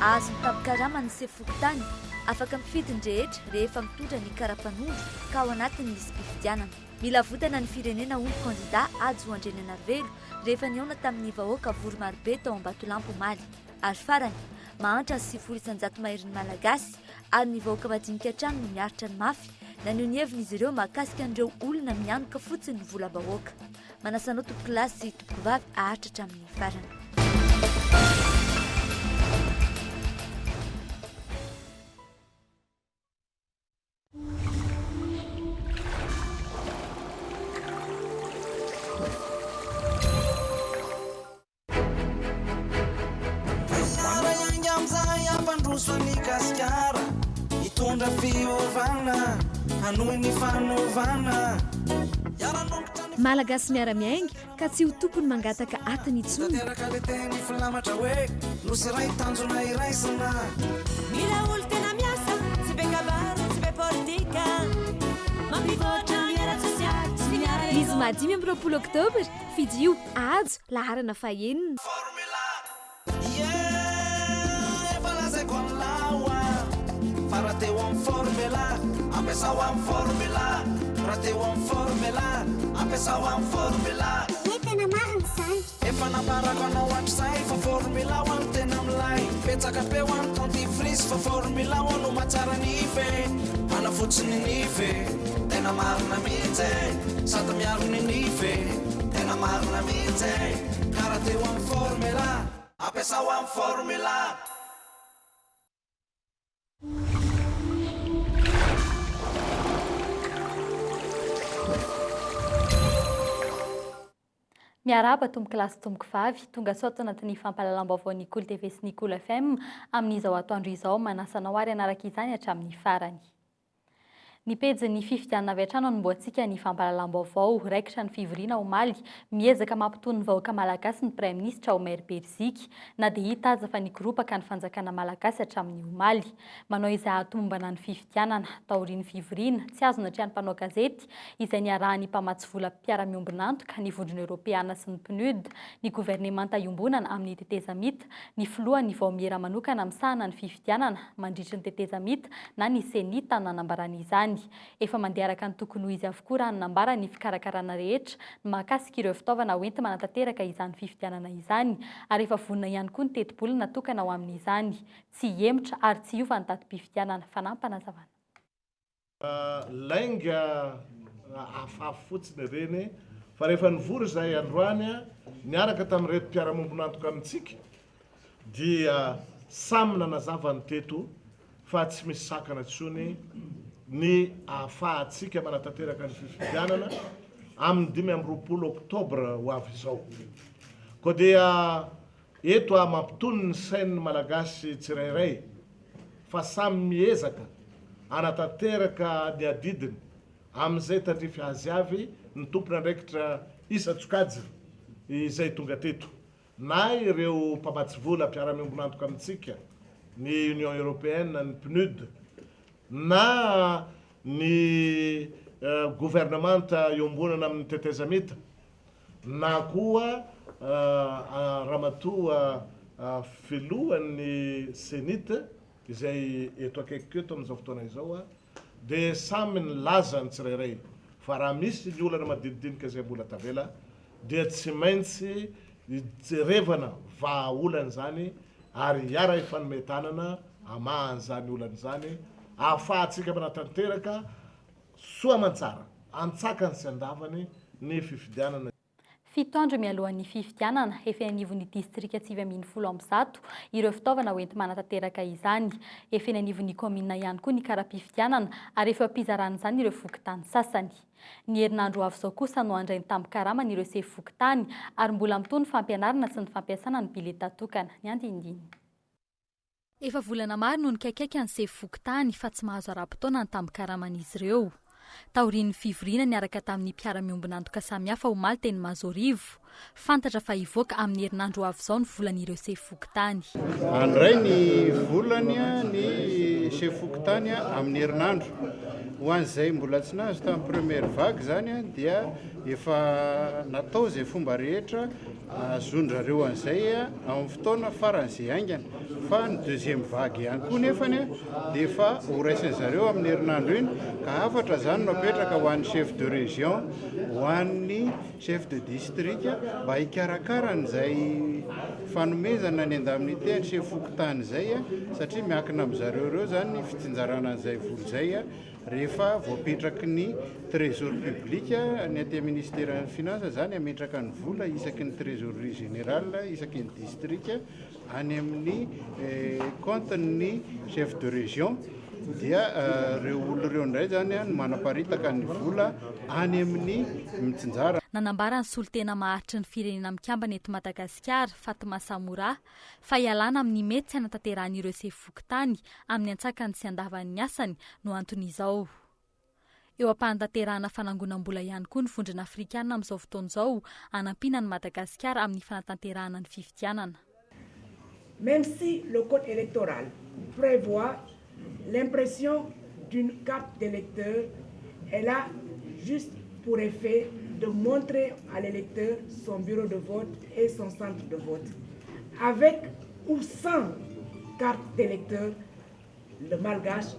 azo mitampikarama ny sefokotany afaka mifidin-drehetra rehefa mitondra ny karapanondro ka ao anatin'izy mpifidianana. Mila votana ny firenena olo kandida ady ho andrenanarivelo rehefa niaona tamin'ny vahoaka voromarobe tao Ambatolampy Omaly. Ary farany mahantra ny 900 maherin'ny malagasy ary ny vahoaka madinika hatrany no miaritra ny mafy naneho ny hevin'izy ireo mahakasika an'ireo olona mianoka fotsiny ny vola-bahoaka. Manasanao tompoko lahy sy tompoko vavy aharitra hatramin'ny farany. Malagasy miara-miainga ka tsy ho tokony mangataka atiny intsony. Mila olo tena miasa tsy be kabaro tsy be politika mampivoatra miara sosialy sy miara Izy madimy amin'ny 20 oktobra fidio ajo laharana fahenina. tena marina izany. Efa naparako anao hatrizay fa formula ho any tena milay petsaka be ho any dentifrice fa formula ho ano matsara nify manafotsiny nify tena marina mihitsy sady miaro ny nify tena marina mihitsy karaha teo amin'ny formula ampiasa ho amin'ny formula. Miaraba tomboko lasy tomboko vavy tonga soto anatin'ny fampahalalam-baovao Nicole TV sy Nicole FM amin'izao atoandro izao manasanao ary anaraka izany hatramin'ny farany. Ny pejy fifidianana avy hatrany anomboantsika ny fampahalalam-baovao raikitra ny fivoriana omaly miezaka mampitony ny vahoaka malagasy ny Prime Ministre Omer Berzika na dia hita aza fa nikoropaka ny fanjakana malagasy hatramin'ny omaly manao izay hatomombana ny fifidianana taorian'ny fivoriana tsy azona hatrany mpanao gazety izay niarahany mpamatsy vola mpiara-miombonantoka ny vondrona Europeana sy ny PNUD ny gouvernemanta iombonana amin'ny tetezamita ny filohan'ny vaomiera manokana amsahana ny fifidianana mandritry ny tetezamita na ny senita nanambarana izany. Efa mandeharaka ny tokony ho izy avokoa raha nambara ny fikarakarana rehetra ny mahakasika ireo fitaovana hoenty manatanteraka izany fifidianana izany ary efa vonona ihany koa ny teti-bola natokana ho amin'izany tsy hemotra ary tsy hiova ny datim-pifidianana fanampanazavana. Lainga afafy fotsiny ireny fa rehefa nivory izay androany niaraka tamin'ireto mpiara-miombonantoka amintsika dia samy nanazava ny teto fa tsy misy sakana tsony ny ahafahantsika manatanteraka ny fifidianana amin'ny 5 oktobra ho avy izao. Koa dia eto mampitony ny sain'ny malagasy tsirairay fa samy miezaka anatanteraka ny adidiny amin'izay tandrify azy avy ny tompona andraikitra isa-tsokajy izay tonga teto na ireo mpamatsy vola mpiara-miombonantoka amintsika ny Union Européenne ny PNUD na ny gouvernemanta iombonana amin'ny tetezamita na koa ramatoa filohan'ny senita izay eto akaiky eto amin'izao fotoana izao dia samy nilaza ny tsirairay fa raha misy ny olana madinidinika izay mbola tavela dia tsy maintsy jerevana vahaolana zany ary hiara ifanometanana amahan'izany olana zany ahafahantsika manatanteraka soa aman-tsara antsakany sy andavany ny fifidianana. Fito andro mialohan'ny fifidianana efa anivon'ny distrika 710 ireo fitaovana hoenty manatanteraka izany efa anivon'ny komina ihany koa ny kara-pifidianana ary efa mpizarana izany ireo fokontany sasany. Ny herinandro avy izao kosa no andrainy tamin-karama ireo sefy fokontany ary mbola mitony fampianarana sy ny fampiasana ny bileta tokana ny andindiny. Efa volana maro no nikaikaiky ny sefy fokontany fa tsy mahazo ara-potoana ny tamin-karaman'izy ireo. Taorian'ny fivoriana niaraka tamin'ny mpiara-miombonantoka samihafa omaly teny Mazorivo fantatra fa hivoaka amin'ny herinandro avy izao ny volan'ireo sefy fokontany. Andray ny volany ny sefy fokontany amin'ny herinandro ho an'izay mbola tsy nahazo tamin'ny première vague zany dia efa natao izay fomba rehetra azondrareo an'izay amin'ny fotoana faran'izay aingana fa ny deuxième vague ihany koa nefany dia efa horaisin' zareo amin'ny herinandro iny ka afatra zany napetraka ho an'ny chef de région ho an'ny chef de district mba hikarakaranyizay fanomezana ny indemnité ny chef fokontany zay satria miankina amin'zareo reo zany ny fitsinjarana an'izay voly zay rehefa voapetraky ny trésor public ny aty ministère ny finance zany ametraka ny vola isaky ny trésorerie général isaky ny district any amin'ny compte-ny chef de région dia reo olo reo ndray zany no manaparitaka ny vola any amin'ny mitsinjara. Nanambara ny solotena maharitry ny firenena mikambana eto Madagasikara Fatima Samora fa ialana amin'ny mety tsy hanatanteran'ireo sefofokontany amin'ny antsakany sy andavan'ny asany no anton'izao. Eo am-panatanterahana fanangonam-bola ihany koa ny vondrona afrikana amin'izao fotoan'izao hanampiana ny Madagasikara amin'ny fanatanterahana ny fifidianana. Même si le code électoral prévoit l'impression d'une carte d'électeur, elle a juste pour effet de montrer à l'électeur son bureau de vote et son centre de vote. Avec ou sans carte d'électeur, le malgache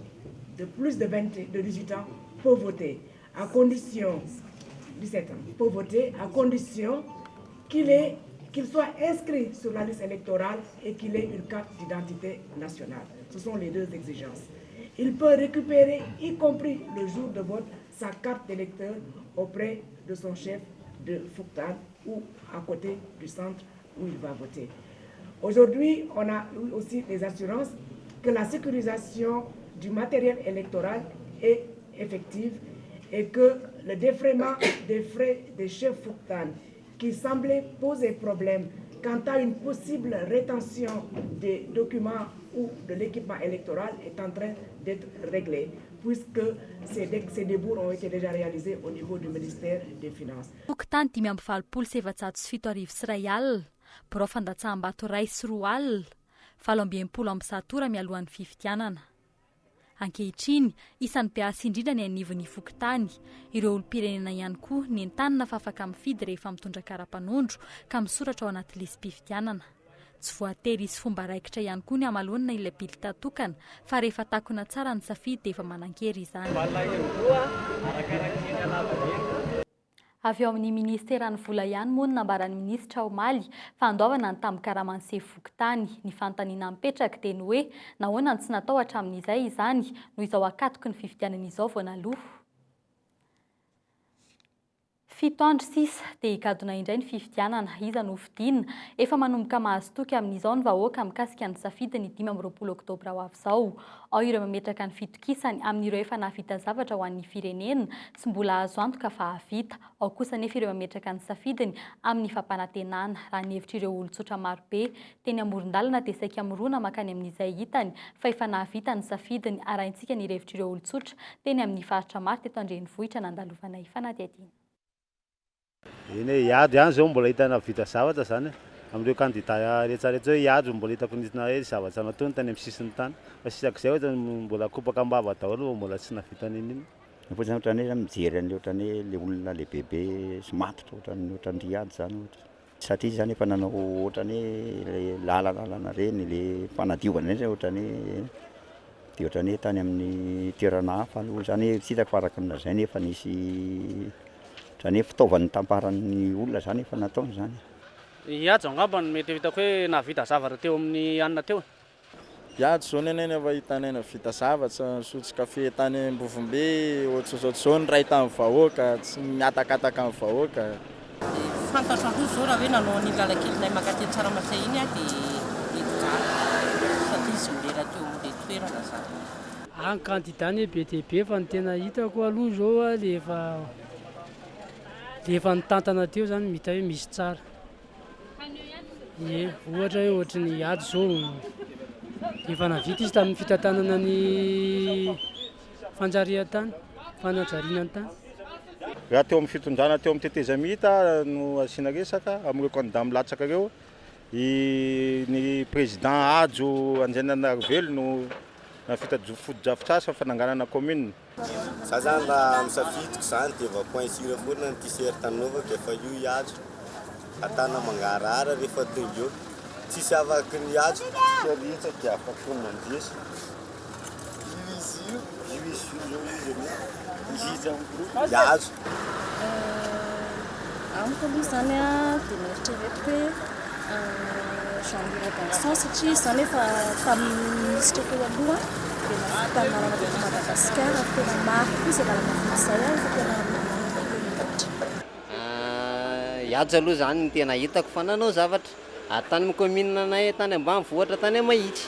de plus de 18 ans peut voter à condition 17 ans peut voter à condition qu'il soit inscrit sur la liste électorale et qu'il ait une carte d'identité nationale. Ce sont les deux exigences. Il peut récupérer, y compris le jour de vote, sa carte d'électeur auprès de son chef de Foukhtan ou à côté du centre où il va voter. Aujourd'hui, on a aussi des assurances que la sécurisation du matériel électoral est effective et que le défraiement des frais des chefs Foukhtan qui semblait poser problème quant à une possible rétention des documents ou de l'équipement électoral est en train d'être réglé, puisque ces débours ont été déjà réalisés au niveau du ministère des Finances. Foukhtan 5,7 sy ray alina, Borao Fandatsaham-bato ray sy 2 alina, 7 amby satora mialohan'ny fifidianana. Ankehitriny, isan'ny be asa indrindra ny anivon'ny Foukhtan, ireo olom-pirenena ihany koa ny entanina fa afaka mifidy rehefa mitondra kara-panondro ka misoratra ao anaty listim-pifidianana. Tsy voatery isy fomba raikitra ihany koa ny amalonana ilay bilita tokana fa rehefa takona tsara ny safidy dia efa manan-kery izany. Avy ao amin'ny ministeran'ny vola ihany moa nambaran'ny minisitra Omaly fa andoavana ny tambin-karaman'ny Sefofokontany ny fanontaniana mipetraka dia ny hoe nahoana ny tsy natao hatramin'izay izany noho izao akatoky ny fifidianana izao vao naloha. 7 andro sisa dia hikadona indray ny fifidianana iza no hofidiana efa manomboka mahazo toky amin'izao ny vahoaka mikasika ny safidy ny 15 oktobra ho avy izao. Ao ireo mametraka ny fitokisany amin'ireo efa nahavita zavatra ho an'ny firenena sy mbola azo antoka fa havita. Ao kosa nefa ireo mametraka ny safidiny amin'ny fampanantenana raha ny hevitr'ireo olon-tsotra marobe teny amoron-dalana dia saika mirona makany amin'izay hitany fa efa nahavita ny safidiny arahintsika ny hevitr'ireo olon-tsotra teny amin'ny faritra maro teto Andrenivohitra nandalovanay fanadihadiana. Iny hiady ihany zao mbola hitana vita zavatra zany amin'ireo kandida rehetrarehetra hoe hiady mbola hitako nitona hoe zavatra nataony tany amin'ny sisiny tany fa sisaky izay hoe mbola kopaka ambava daholo mbola tsy navita n'iny. Ohatrany ohatrany mijery an'ilay ohatrany le olona lehibe sy matotra ohatrany hiady zany ohatra. Satria zany efa nanao ohatrany le lalalana reny le fanadiovana reny ohatrany dia ohatrany tany amin'ny toerana hafa aloha zany tsy hitako faraka amin'izay nefa nisy zany fitaovan'ny tamparan'ny olona zany efa nataony zany. Hiady angamba no mety hitako hoe nahavita zavatra teo amin'ny anina teo. Hiady zao nenay efa hitanay vita zavatra sotro kafe tany Ambovombe ohatr'izao ny ray tamin'ny vahoaka tsy miatakataka amin'ny vahoaka. Fantatra koa zao raha hoe nanao ny lalakelinay makateny Tsaramasay iny dia satria sy milera teo amin'ilay toerana zany. Any kandidany be dia be fa ny tena hitako aloha zao efa nitantana teo zany mita hoe misy tsara. Ohatra hoe ohatry ny hiady zao efa navita izy tamin'ny fitantanana ny fanjarian-tany, fanajariana ny tany. Raha teo amin'ny fitondrana teo amin'ny tetezamita no asiana resaka amin'ireo candidat milatsaka ireo ny président Ajo Anjenarinarivelo no navita foto-drafitr'asa fananganana commune. Za zany raha misafidiko zany dia efa coinsira foana ny t-shirt anaovako efa io hiady. atana mangarahara rehefa tonga eo tsisy avaky ny azo alitsa dia afaka mandresy azo amiko aloha zany a dia mieritrerety hoe janvier Vincent satria zany efa tamin'ny misitra teo aloha dia navita narana teto Madagasikara tena maro koa izay lalana fizay a efa tena iady aloha zany ny tena hitako fa nanao zavatra atany amin'ny commune anay tany ambanivohitra tany Mahitsy.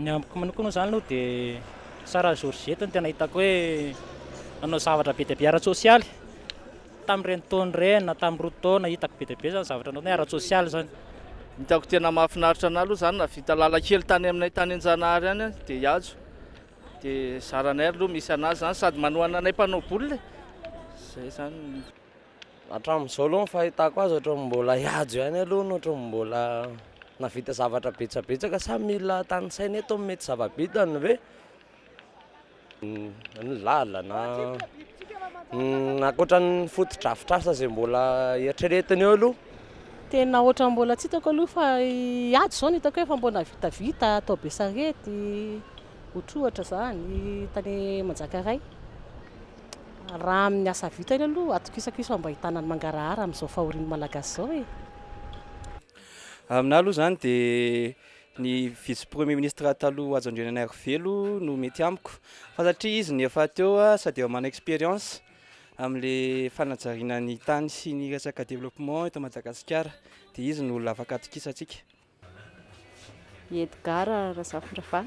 Ny amiko manokana zany aloha dia Sara Georgette ny tena hitako hoe nanao zavatra be dia be ara-tsosialy tamin'ireny taona ireny na tamin'ny roa taona hitako be dia be zany zavatra nanao ara-tsosialy zany. Hitako tena mahafinaritra anay aloha zany navita lalakely tany aminay tany Anjanahary any dia ihazo dia zaranay aloha misy anazy zany sady manohana anay mpanao baolina zay zany. Hatramin'izao aloha ny fahitako azy ohatran'ny mbola ihajo ihany aloha no ohatran'ny mbola navita zavatra betsabetsaka sa mila tany saina eto mety zava-bitany ve ny lalana ankoatran'ny fotodrafitrasa izay mbola eritreretiny eo aloha. Tena ohatran'ny mbola tsy hitako aloha fa iady zao ny hitako hoe fa mbola vitavita atao be sarety otrohatra zany tany Manjakaray. Raha amin'ny asa vitany aloha atokisakisa mba ahitana ny mangarahara amin'izao fahorian'ny malagasy zao e. Aminah aloha zany dia ny vice premier ministre taloha Azo Andriananarivelo no mety amiko fa satria izy ny efa teo sady eo mana expérience amin'ilay fanajariana ny tany sy ny resaka développement eto Madagasikara dia izy no olona afaka atokisantsika. Edgar Razafindrava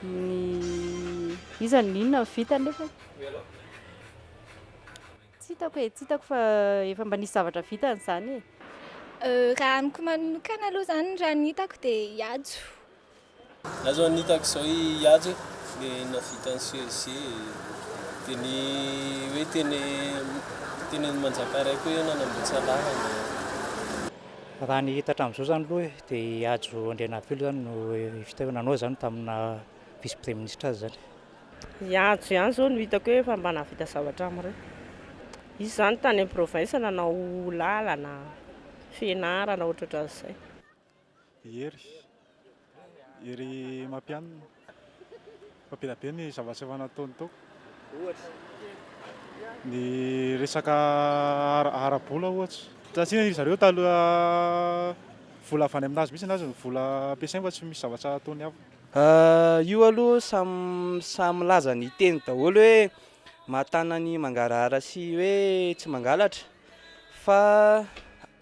ny izany ninona vita nefa tsy hitako fa efa mba nisy zavatra vitany zany e. Raha amiko manokana aloha zany raha ny hitako dia ihajo. Raha zao ny hitako zao ihajo dia navita ny CEC dia ny hoe teny Manjakaray koa io nanamboatra lalana. Raha ny hita hatramin'izao zany aloha dia ihajo Andrianarivelo zany no vita nanao zany tamina vice premier ministre azy zany. Ihajo ihany zao no hitako hoe efa mba navita zavatra amin'ireny. Izy zany tany amin'ny province nanao lalana fianarana ohatratra izay. Ery mampianina fa be be ny zavatra efa nataony tao. Ny resaka ara-bola ohatra. Satria zareo taloha vola avy any aminazy mihitsy anazy ny vola ampiasainy fa tsy misy zavatra ataony hafa. Io aloha samy laza ny teny daholo hoe mahatana ny mangarahara sy hoe tsy mangalatra fa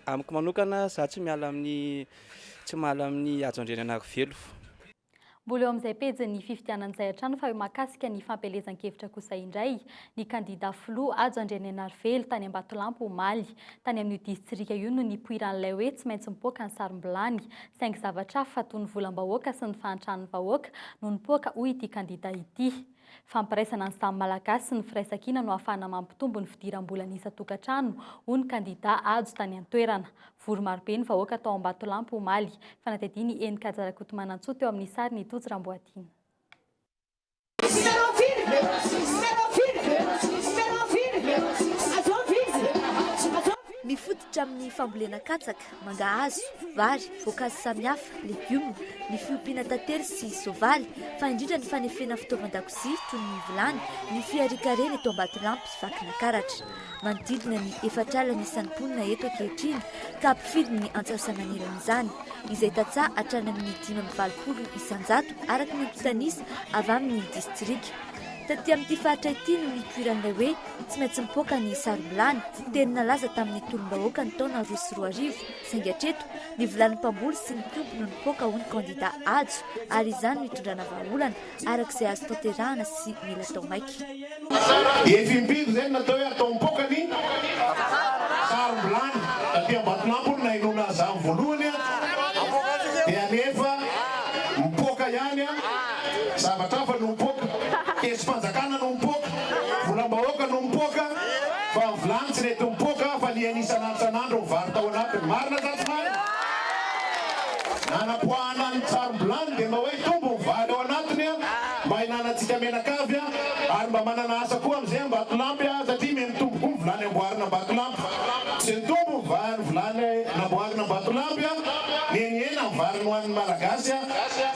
amiko manokana za tsy miala amin'ny Azo Andriananarivelo. Mbola eo amin'izay pejy ny fifidianan'izay hatrany fa eo mahakasika ny fampelezan-kevitra kosa indray ny kandida filoha Azo Andriananarivelo tany Ambatolampy Omaly tany amin'io distrika io no nipoiran'ilay hoe tsy maintsy mipoaka ny sarim-bilany saingy zavatra fa toy ny volam-bahoaka sy ny fahantrany vahoaka no nipoaka hoy ity kandida ity. Fampiraisana ny samy malagasy sy ny firaisan-kina no ahafahana mampitombo ny fidiram-bola ny isa-tokantrano hoy ny kandida Ajo tany an-toerana. Vory marobe ny vahoaka tao Ambatolampy Omaly. Fanatediany Eny Kajarakotomanantsoa teo amin'ny sary ny Tojo Ramboatina. Mifototra amin'ny fambolena katsaka, mangahazo, vary, voankazo samihafa, legioma, ny fiompiana tantely sy soavaly, fa indrindra ny fanefena fitaovan-dakozia toy ny vilany, ny fiarikarena eto Ambatolampy vakina karatra. Manodidina ny efatralana isan'ny mponina eto ankehitriny ka ampifidy ny antsasa-manerana izany, izay tantsaha hatrany amin'ny 520 isan-jato araka ny ampitanisa avy amin'ny distrika. Taty amin'ity faritra ity no nipoiran'ilay hoe tsy maintsy mipoaka ny sarim-bilany teny nalaza tamin'ny tolom-bahoaka ny taona 2024 saingy hatreto ny vilany mpamboly sy ny mpiompy no nipoaka ho ny kandida Ajo ary izany no hitondrana vahaolana arak'izay azo tanterahana sy mila tao maika. Efimpiko zay natao hoe atao mipoaka ny sarim-bilany taty Ambatolampy na inona aza voalohany dia anefa mipoaka ihany zavatra fa no mipoaka esy-panjakana no mipoaka volam-bahoaka no mipoaka fa vilany tsy nety mipoaka fa lianisan'andro vary tao anatiny marina zatsy marina nanapoahana ny sarim-bilany dia mba hoe tombo ny vary ao anatiny mba hinanantsika Menakavy ary mba manana asa koa am'izay Ambatolampy satria mitombo koa volany amboarina Ambatolampy sy ny tombo volany namboarina Ambatolampy nieniena mivariny ho an'ny malagasy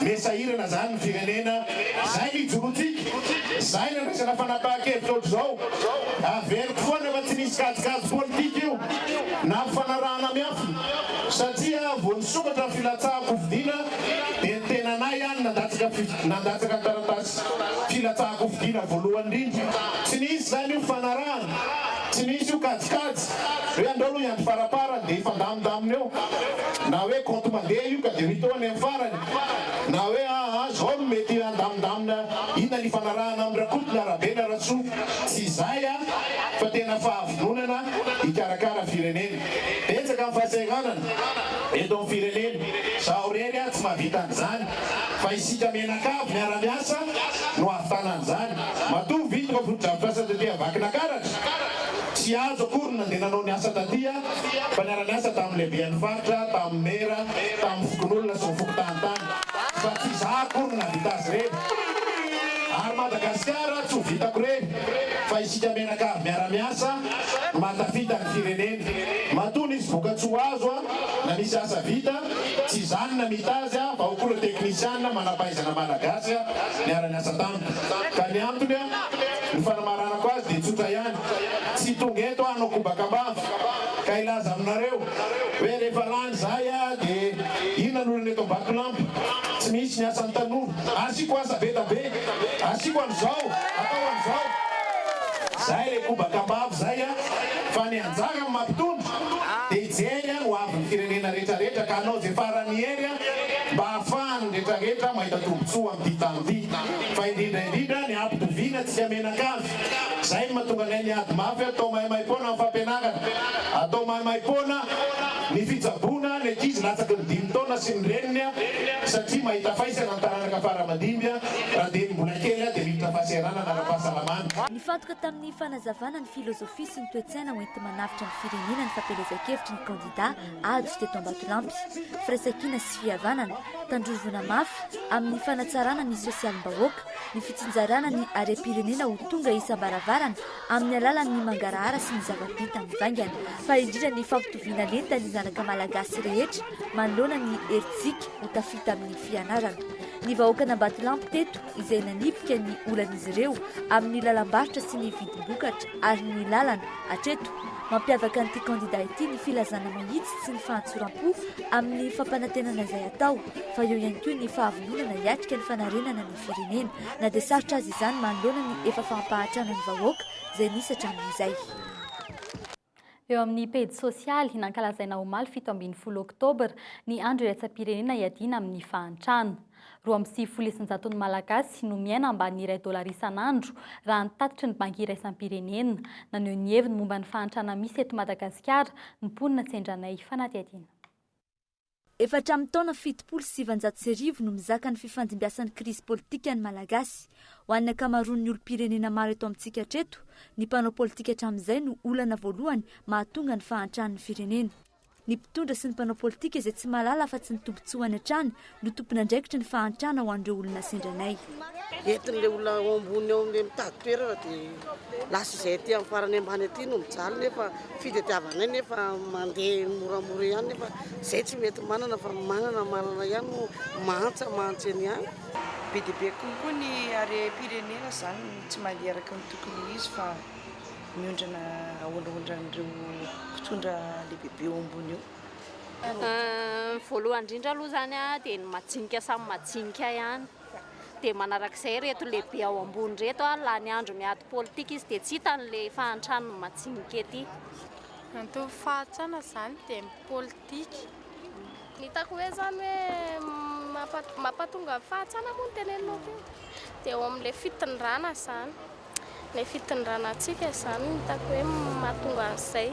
mesahirana zany ny firenena zay lijorotsika zay ny resana fanapahan-kevitra ohatr'izao averiko foa nefa tsy nisy kajikajy politika io na fanarahana miafy satria vo nisokatra filatsahako fidina dia ny tenanay ihany nandatsaka taratasy filatsahako fidina voalohany indrindra tsy nisy zany io fanarahana tsy nisy io kajikajy hoe andao aloha iandro farapara dia ifandamindaminy eo na hoe compte mandeha io ka dia mitoany amin'ny farany na hoe zao no mety andamindamina inona ny fanarahana amin'ny rakotona arabe na rasoa tsy zay fa tena fahavinonana hikarakara firenena betsaka amin'ny fahasahiranana eto amin'ny firenena zaho reny tsy mahavita an'izany fa isika Menakavy miara-miasa no ahavitana an'izany matoa vitiko foto-drafitrasa taty vakina karatra tsy azo akory nandeha nanao ny asa taty fa niara-miasa tamin'ny lehibean'ny faritra tamin'ny mera tamin'ny fokon'olona sy ny fokotantany fa tsy za akory navita azy reny ary Madagasikara tsy ho vitako reny fa isika Menakavy miara-miasa matafita ny firenena matoa nisy voka-tsoa azo na nisy asa vita tsy zany na mita azy fa okora teknisiana manampahaizana malagasy niara-miasa tamiko ka ny antony ny fanamaranako azy dia tsotra ihany tsy tonga eto hanao kobakambavy ka ilaza aminareo hoe rehefa lany zay dia inona n'olona eto Ambatolampy tsy misy ny asan'ny tanora asiko asa be tabe asiko an'izao atao an'izao zay le kobakambavy zay fa ny anjara amin'ny mampitondra dia ijery ho avy ny firenena rehetrarehetra ka anao zay farany hery mba ahafahany rehetrarehetra mahita tombotsoa amin'ny tany fa indrindra ny ampitoviana tsika Menakavy zay mahatonga anay ny ady mafy atao mahimaimpona amin'ny fampianarana atao mahimaimpona ny fitsaboana ny ankizy latsaky ny 5 taona sy ny reniny satria mahita faisana ny taranaka faramadimby raha dia mbola kely dia miditra fahasahiranana ara-pahasalamana. Nifantoka tamin'ny fanazavana ny filozofia sy ny toe-tsaina hoenty manavitra ny firenena ny fampelezan-kevitry ny kandida ajo teto Ambatolampy firaisan-kina sy fihavanana tandrovona mafy amin'ny fanatsarana ny sosialim-bahoaka ny fitsinjarana ny arem-pirenena ho tonga isam-baravarana amin'ny alalan'ny mangarahara sy ny zava-bita mivaingana fa indrindra ny fampitoviana lenta ny zanaka malagasy rehetra manoloana ny heritsika ho tafita amin'ny fianarana. Ny vahoakana Ambatolampy teto izay nanipika ny olan'izy ireo amin'ny lalam-barotra sy ny vidim-bokatra ary ny lalana hatreto mampiavaka an'ity kandida ity ny filazana mahitsy sy ny fahantsoram-po amin'ny fampanantenana izay atao fa eo ihany koa ny fahavononana hiatrika ny fanarenana ny firenena na dia sarotra azy izany manoloana ny efa fampahatrana ny vahoaka izay nisy hatramin'izay. Eo amin'ny pejy sosialy nankalazaina omaly 17 oktobra ny andro iratsam-pirenena iadina amin'ny fahantrana. 2.9 malagasy no miaina ambany $1 isan'andro raha nitatitra ny banky iraisam-pirenena naneho ny heviny momba ny fahantrana misy eto Madagasikara ny mponina Sendranay fanatiadiana. Efatra amin'ny taona 770 no mizaka ny fifandimbiasan'ny krizy politika ny malagasy ho an'ny ankamaroan'ny olom-pirenena maro eto amintsika hatreto ny mpanao politika hatramin'izay no olana voalohany mahatonga ny fahantran'ny firenena. Ny mpitondra sy ny mpanao politika izay tsy malala fa tsy ny tombotsoa any hatrany no tompona andraikitra ny fahantrana ho an'ireo olona Sendranay. Entin'ilay olona ao ambony ao amin'ilay mitady toerana dia lasa izay aty amin'ny farany ambany aty no mijaly nefa fitadiavanay nefa mandeha moramora ihany nefa izay tsy mety manana fa manana malana ihany no mantsa eny ihany. Be dia be kokoa ny arem-pirenena izany tsy mandeha araka ny tokony izy fa miondrana ahondrahondran'ireo mpitondra lehibe eo ambony eo. Voalohany indrindra aloha zany dia ny majinika samy majinika ihany dia manarak'izay reto lehibe ao ambony reto laha ny andro miady politika izy dia tsy hitan'ilay fahantrano majinika ety. Anto fahantrana zany dia politika. Hitako hoe zany hoe mampatonga fahantrana moa ny tenenina teo dia eo amin'ilay fitondrana zany. Ilay fitondranatsika izany hitako hoe mahatonga an'izay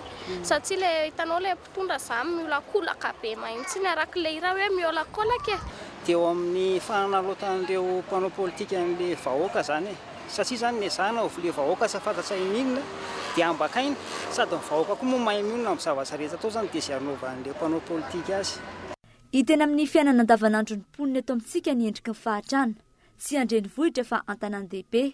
satria ilay hitanao ilay mpitondra izany miolakolaka be mahitsy ny arak'ilay raha hoe miolakolaka. Dia eo amin'ny fanalotan'ireo mpanao politika amin'ilay vahoaka zany satria zany ny zana ilay vahoaka sy fantatsa inona dia ambakaina sady ny vahoaka koa moa mahay minona amin'ny zavatra rehetra atao zany dia izay arovan'ilay mpanao politika azy. Hiteny amin'ny fiainana andavanandro ny mponina eto amintsika ny endriky ny fahatrana tsy andrenivohitra fa an-tanan-dehibe.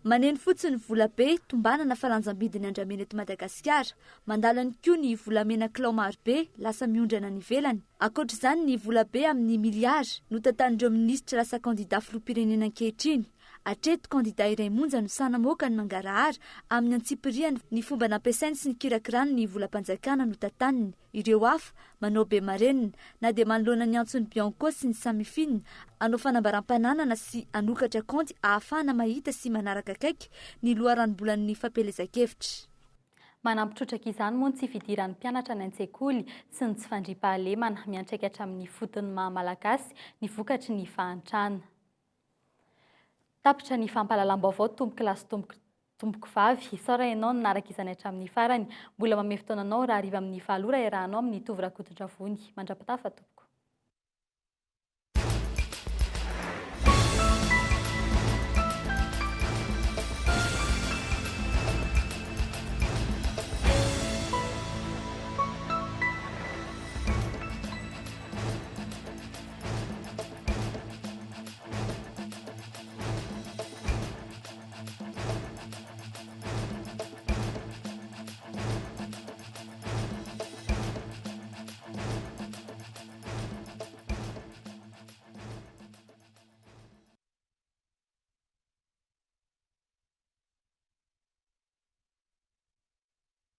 Maneno fotsiny volabe tombanana falanjam-bidiny andramena eto Madagasikara. Mandalany koa ny volamena kilao marobe lasa miondrana ny ivelany. Ankoatr'izany ny volabe amin'ny miliara no tantanin'ireo minisitra lasa kandida filoham-pirenena ankehitriny. Hatreto kandida iray monja no sanamoaka ny mangarahara amin'ny antsipiriany ny fomba nampiasainy sy ny kirakirany ny volam-panjakana no tantaniny. Ireo hafa manao be marenina na dia manoloana ny antsony Bianco sy ny Samifine anao fanambaram-pananana sy anokatra kaonty ahafahana mahita sy manaraka akaiky ny loharanom-bolan'ny fampelezan-kevitra. Manampitrotraka izany moa tsy fidiran'ny mpianatra ny an-tsekoly sy ny tsy fandriam-pahalemana miantraikatra amin'ny fotony maha-malagasy ny vokatry ny fahantrana. Tapitra ny fampahalalam-baovao tombo-kilasy tomboky vavy. Saora ianao nanaraka izany hatramin'ny farany. Mbola manome fotoana anao raha hariva amin'ny 7 ora iarahanao amin'ny Tovo Rakotondragony. Mandrapitafa tompoko.